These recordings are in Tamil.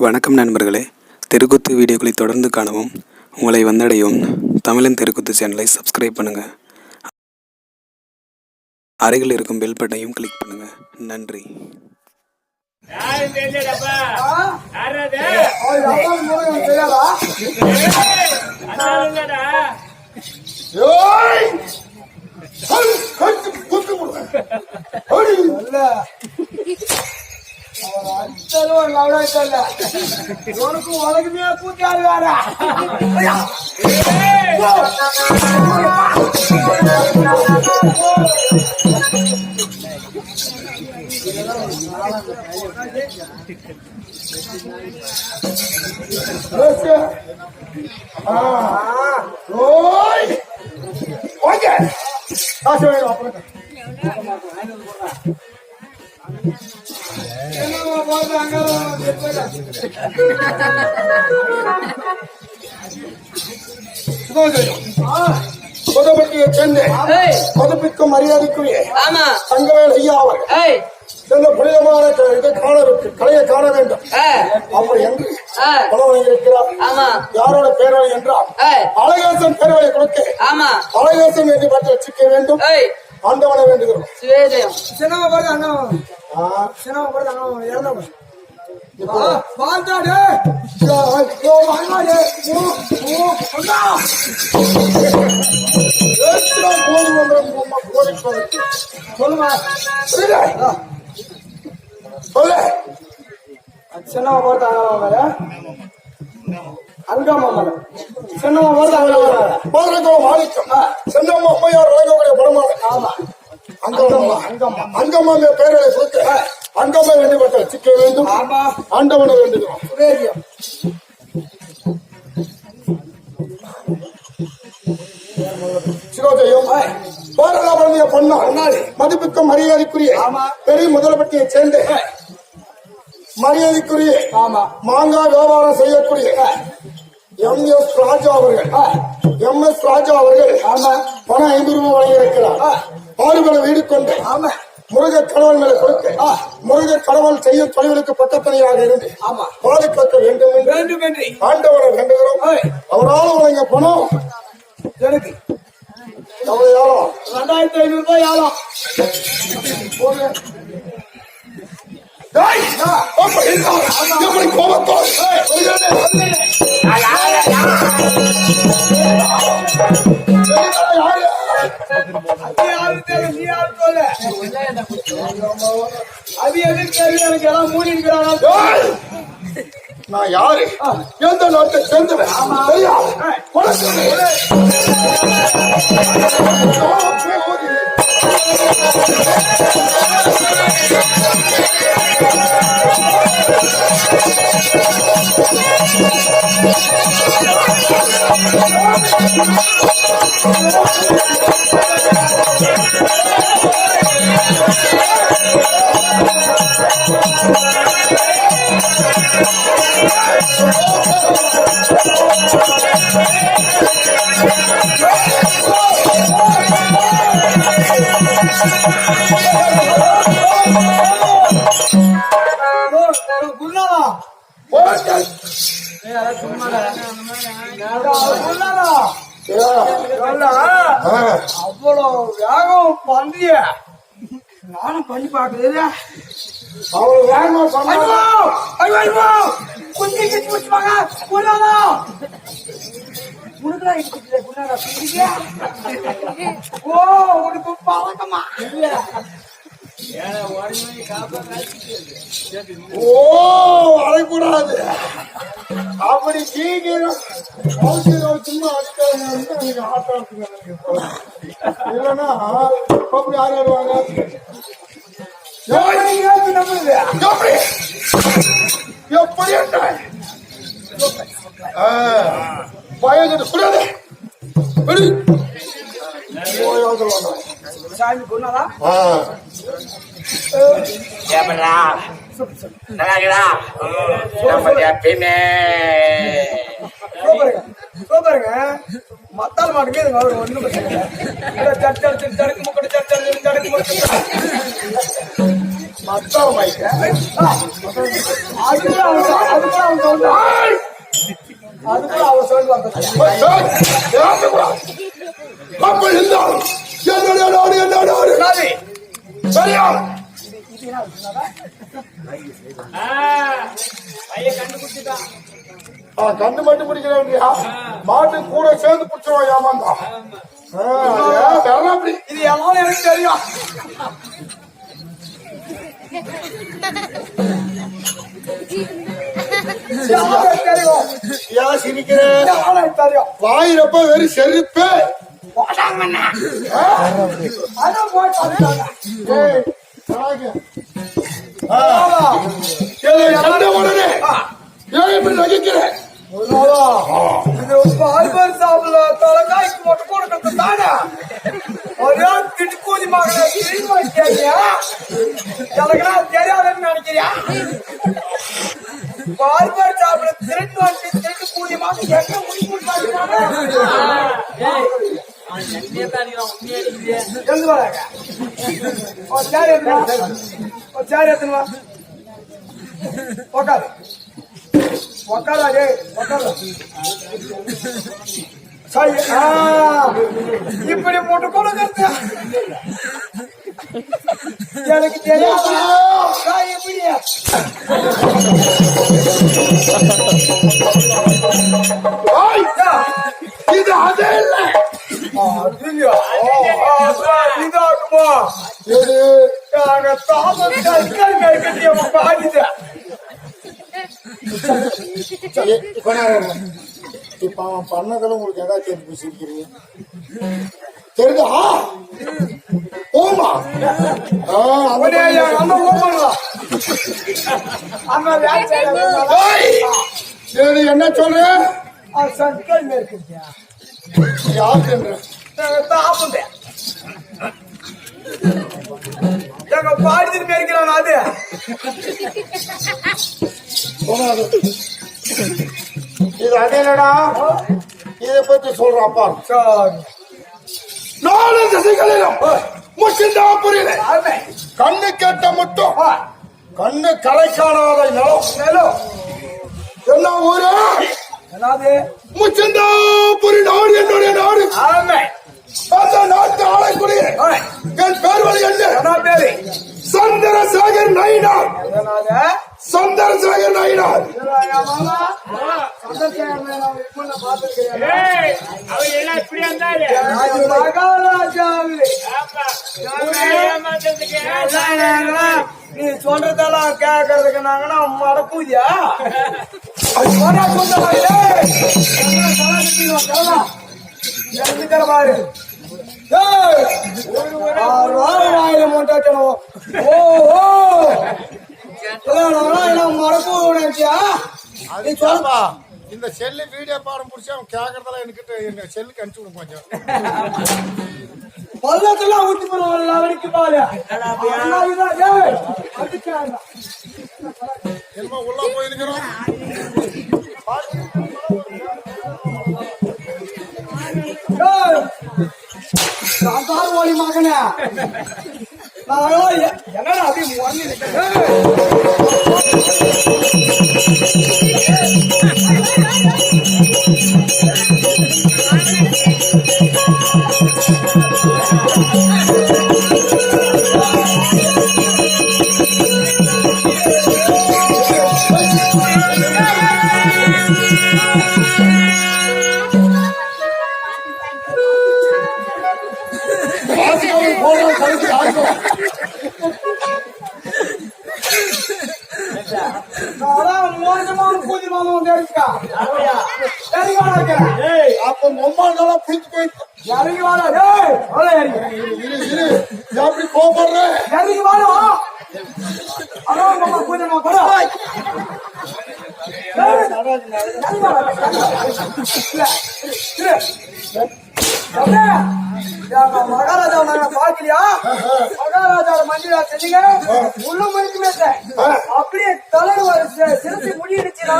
வணக்கம் நண்பர்களே, தெருக்கூத்து வீடியோக்களை தொடர்ந்து காணவும் உங்களை வந்தடையும் தமிழன் தெருக்கூத்து சேனலை சப்ஸ்கிரைப் பண்ணுங்கள். அருகில் இருக்கும் பெல் பட்டனையும் கிளிக் பண்ணுங்கள். நன்றி. உனக்கு உலகமே கூட்டாரு வேற மதிப்பிற்கும் மரியாதைக்குரிய தங்கவேல் ஐயா அவர்கள் இந்த புனிதமான கலையை காண வேண்டும் அப்படி என்று இருக்கிறார். யாரோட பேரவை என்றால் அழகேசன் பேரவை கொடுக்க அழகேசன் என்று பற்றி வச்சுக்க வேண்டும். ஆண்டவனை வேண்டுகிறோம். சொல்லுமா சொல்லு. சின்னவ போட்டு அங்கம்மா சின்னவ போட்டு சின்னம்மா அம்மையார் வழங்கக்கூடிய படமான அங்கம்மா அங்கம்மா அங்கம்மா பேரலை கொடுத்து அங்கம்மா வேண்டிய சிக்க வேண்டும். ஆண்டவனை வேண்டுகிறோம். சிரோஜயம் பாரலாபரணிய பொன்னாள் மதிப்புக்கும் மரியாதைக்குரிய பெரிய முதலப்பட்டியை சேர்ந்த மரியாதைக்குரிய மாங்காய் வியாபாரம் செய்யக்கூடிய MS ராஜா அவர்கள் பணம் 5 ரூபாய் வழங்கியிருக்கிறார். ஆறுகளை வீடு கொண்டு முருக கடவுள் மேல கொடுக்க முருக கடவுள் செய்யும் தொழில்களுக்கு பக்கத்தனையாக இருந்து பாதுகாக்க வேண்டும் என்று ஆண்டவரை வேண்டுகிறோம். அவரால் வழங்கிய பணம் எனக்கு 2500 ரூபாய் ஆளும். அது எதுக்கு எனக்கு எல்லாம் மூடி இருக்கிறாங்க. நான் யாரு எந்த நாட்டை சேர்ந்தவன் அவ்வளவு வேகம் பந்திய நானும் பண்ணி பாக்குறது. அவ்வளவு வேகமா உனக்கு பழக்கமா அடைக்கூடாது. அப்படி சீக்கிரம் சும்மா அடிக்காது ஆட்டம் இல்லைன்னா அப்படி யார் ஆடுவாங்க. எப்படி பயந்து கூடாது. சாமி கொண்டாடா மத்தால் மாட்டுக்கு அவர் ஒண்ணு சடுக்கு முக்கட்டு சடுக்கு மத்தார மைக்க அதுக்குள்ள அவன் சொல்லுவாங்க. அப்ப இருந்தாலும் என்னுடைய நாடு என்ன நாடு சரியா கண்டு மட்டும் பிடிக்கிறா மாட்டு கூட சேர்ந்து பிடிச்சிருவான் ஏமாந்தா அப்படி இது எல்லாம் எனக்கு தெரியும். தெரியும் ஏன் சிரிக்கிறேன் தெரியும். வாயிரப்ப வெறும் செருப்பே அதான் போட்டு கண்ட உடனே ஏன் இப்படி நகைக்கிறேன் இது பார்பர் சாப்பிடல தலைக்காய்க்கு மட்டும் கொடுக்கறது தானே ஒரே திட்டு கூதி மகனை எனக்கு நான் தெரியாதுன்னு நினைக்கிறியா? பார்பர் சாப்பிட திருட்டு வந்து திருட்டு கூதி மகன் எங்க முடிவு எழுந்து வராங்க. சேர் எத்தனை உக்காரு உக்காராடே உக்கார. சரி இப்படி போட்டு கொடுக்கறது எனக்கு தெரியாது. இப்படி இது அதே இல்லை இதாக்குமா பாடித இப்ப அவன் பண்ணதெல்லாம் உங்களுக்கு எதாவது தெரிஞ்சு பேசிருக்கிறீங்க தெரியுதா ஓமா என்ன சொல்ற சங்கல் மேற்கியா யாரு எங்க பாடிட்டு மேற்கிறான் அது இது அதே இல்லடா இதை பத்தி சொல்றப்பா நாலு திசைகளிலும் முசிந்தா புரியல கண்ணு கேட்ட மட்டும் கண்ணு கலை காணாத நிலம் என்ன ஊரு முச்சந்தாபுரி நாடு என்னுடைய நாடு அந்த நாட்டு ஆளக்கூடிய என் பேர் வழி என்ன பேரு சந்திரசேகர் நாயினார் சந்திரசேகர் நாயினார் நீ சொல்றதெல்லாம் கேக்குறதுக்கு நாங்கன்னா மடப்பூதியா பாரு மடப்பூ நினைச்சியா நீ சொல்லுப்பா இந்த செல்லு வீடியோ பாடம் புடிச்சு அவன் கேக்குறதெல்லாம் என்கிட்ட செல்லுக்கு அனுப்பிச்சு விடும் கொஞ்சம் பல்லக்கெல்லாம் ஊத்தி போடுவாங்க அவனுக்கு பாரு என்னமோ உள்ள போயிருக்கிறோம் ஓடி மகன என்னடா அப்படியே மோசமான பூஜை மாதம் அப்ப மொம்மாலாம் புடிச்சு போயிட்டு இறங்கி வாடா எப்படி கோபடுற இறங்கி வாடா அதான் பூஜை மகாராஜா நாங்க பாக்கலையா மகாராஜா மந்திரா செஞ்சீங்க உள்ள மணிக்குமே அப்படியே தலைவர் சிறுத்தை முடியிருச்சுன்னா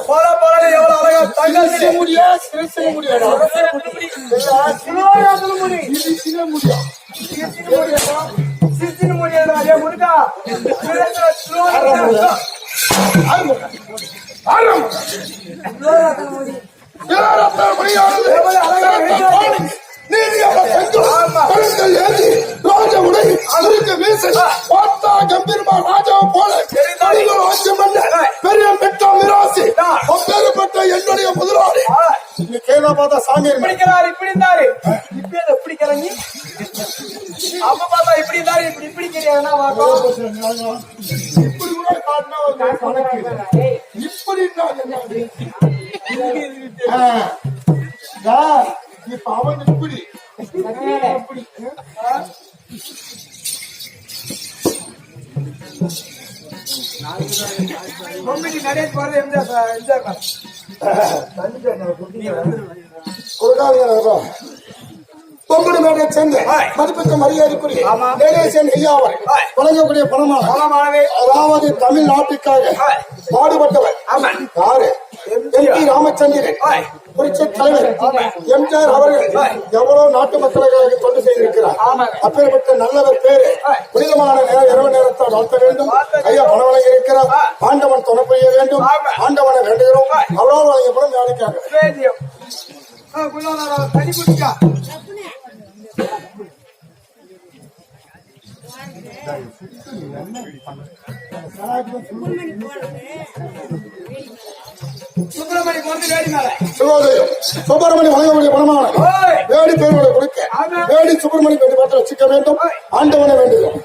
பல பல எவ்வளவு அழகா தங்க முடியா சிறுசை முடியாடா சின்ன முடியும் சிறுத்தின் முடியாதா முருகா இளரத்தன மணியானது சிறந்த பாணி, நீதியான செங்கல், கருங்கல் ஏந்தி, ராஜ உடை, அழுக்கு வீசு, பார்த்தா கம்பீரமா ராஜாவை போல தனிகள் ஆட்சி பண்ண பெரிய மெட்டா மிராசி அப்பேற்பட்ட என்னுடைய முதலாளி. நீ கேளா பார்த்தா சாமி பிடிக்கிறாரு இப்படி இருந்தாரு இப்ப எதை பிடிக்கிற நீ அப்ப பார்த்தா இப்படி இருந்தாரு இப்படி பிடிக்கிறீங்கன்னா இப்படி கூட காட்டினா ஒரு கணக்கு. இப்படி இப்ப அவன் இப்படி நிறைய போறது எம்ஜிஆர் பொங்கல் மேடை சேர்ந்த மதிப்புக்கு மரியாதைக்குரிய தேசேன் ஐயாவர் வழங்கக்கூடிய பணமானது அதாவது தமிழ்நாட்டுக்காக பாடுபட்டவர் யாரு? எம்பி ராமச்சந்திரன் புரட்சி தலைவர் எம்ஜிஆர் அவர்கள் எவ்வளவு நாட்டு மக்களுக்காக தொண்டு செய்திருக்கிறார். அப்பேற்பட்ட நல்லவர் பேரு புனிதமான இரவு நேரத்தால் வாழ்த்த வேண்டும். ஐயா பணம் வழங்கி இருக்கிறார். ஆண்டவன் துணை புரிய வேண்டும். ஆண்டவனை வேண்டுகிறோம். அவ்வளவு வழங்கப்படும் வேலைக்காக தனி குடிக்கா சுப்பிரமணி போட்டு வேடி மேல சுகோதயம் சுப்பிரமணி வழங்கக்கூடிய பணமான வேடி பேர்களை கொடுக்க வேடி சுப்பிரமணி வேண்டி பார்த்து வச்சுக்க வேண்டும். ஆண்டவனை வேண்டுகிறோம்.